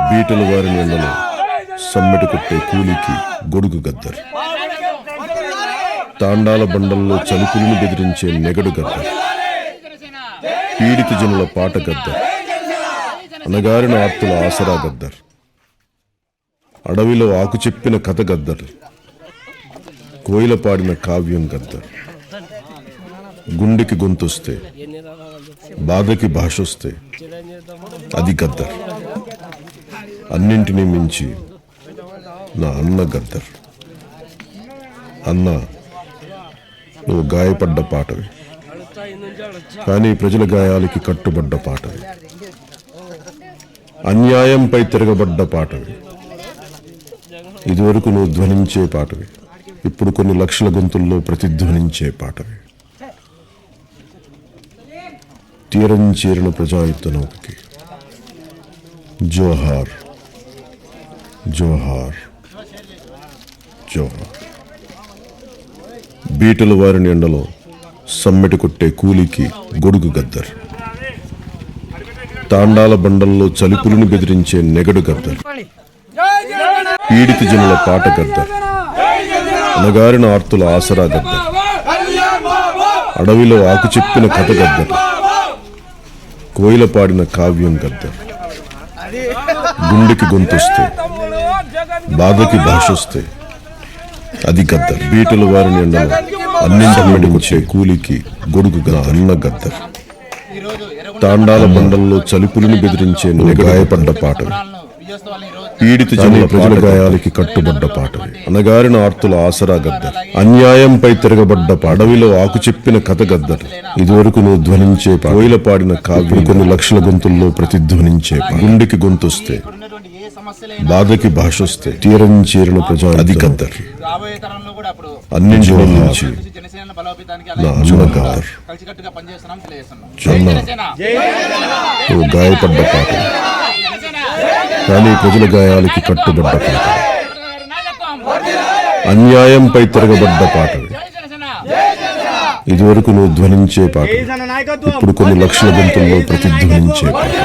బీటల వారి నీళ్లలో సమ్మెట కొట్టే కూలికి గొడుగు గద్దర్, తాండాల బండల్లో చలుకులను బెదిరించే నెగడు గద్దర్, పీడిత జనుల పాట గద్దర్, అనగారిన ఆర్తుల ఆసరా గద్దర్, అడవిలో ఆకు చెప్పిన కథ గద్దర్, కోయిల పాడిన కావ్యం గద్దర్, గుండెకి గొంతొస్తే బాధకి భాషొస్తే అది గద్దర్, అన్నింటినీ మించి నా అన్న గద్దర్. అన్న, నువ్వు గాయపడ్డ పాటవి, కానీ ప్రజల గాయాలకి కట్టుబడ్డ పాటవి, అన్యాయంపై తిరగబడ్డ పాటవి. ఇదివరకు నువ్వు ధ్వనించే పాటవి, ఇప్పుడు కొన్ని లక్షల గొంతుల్లో ప్రతిధ్వనించే పాటవి. తీరం చేరిన ప్రజాయుద్ధ నౌకకి జోహార్, జోహార్, జోహార్. బీటల వారిని ఎండలో సమ్మెట కొట్టే కూలికి గొడుగు గద్దర్, తాండాల బండల్లో చలిపులిని బెదిరించే నెగడు గద్దర్, పీడిత జనుల పాట గద్దర్, అనగారిన ఆర్తుల ఆసరా గద్దర్, అడవిలో ఆకు చెప్పిన కథ గద్దర్, కోయిల పాడిన కావ్యం గద్దర్, గుండెకి గొంతొస్తే బాధకి భాషొస్తే అది గద్దర్. బీటల వారిని ఎండలో అన్నింటి వచ్చే కూలికి గొడుగు అన్న గద్దర్, తాండాల బండల్లో చలిపులిని బెదిరించే గాయపడ్డ పాటవి, పీడిత జనుల ప్రజల గాయాలకి కట్టుబడ్డ పాటవి, అనగారిన ఆర్తుల ఆసరా గద్దర్, అన్యాయంపై తిరగబడ్డ అడవిలో ఆకు చెప్పిన కథ గద్దర్. ఇదివరకు నువ్వు ధ్వనించే కోయిల పాడిన కావ్యం, కొన్ని లక్షల గొంతుల్లో ప్రతిధ్వనించే గుండెకి గొంతొస్తే బాధకి భాషొస్తే తీరం చేరిన ప్రజా అది గద్దర్. అన్నింటినీ మించి నా అన్న గద్దర్. నువ్వు గాయపడ్డ పాటవి, కానీ ప్రజల గాయాలకి కట్టుబడ్డ పాట, అన్యాయంపై తిరగబడ్డ పాటవి. ఇదివరకు నువ్వు ధ్వనించే పాట, ఇప్పుడు కొన్ని లక్షల గొంతుల్లో ప్రతిధ్వనించే పాట.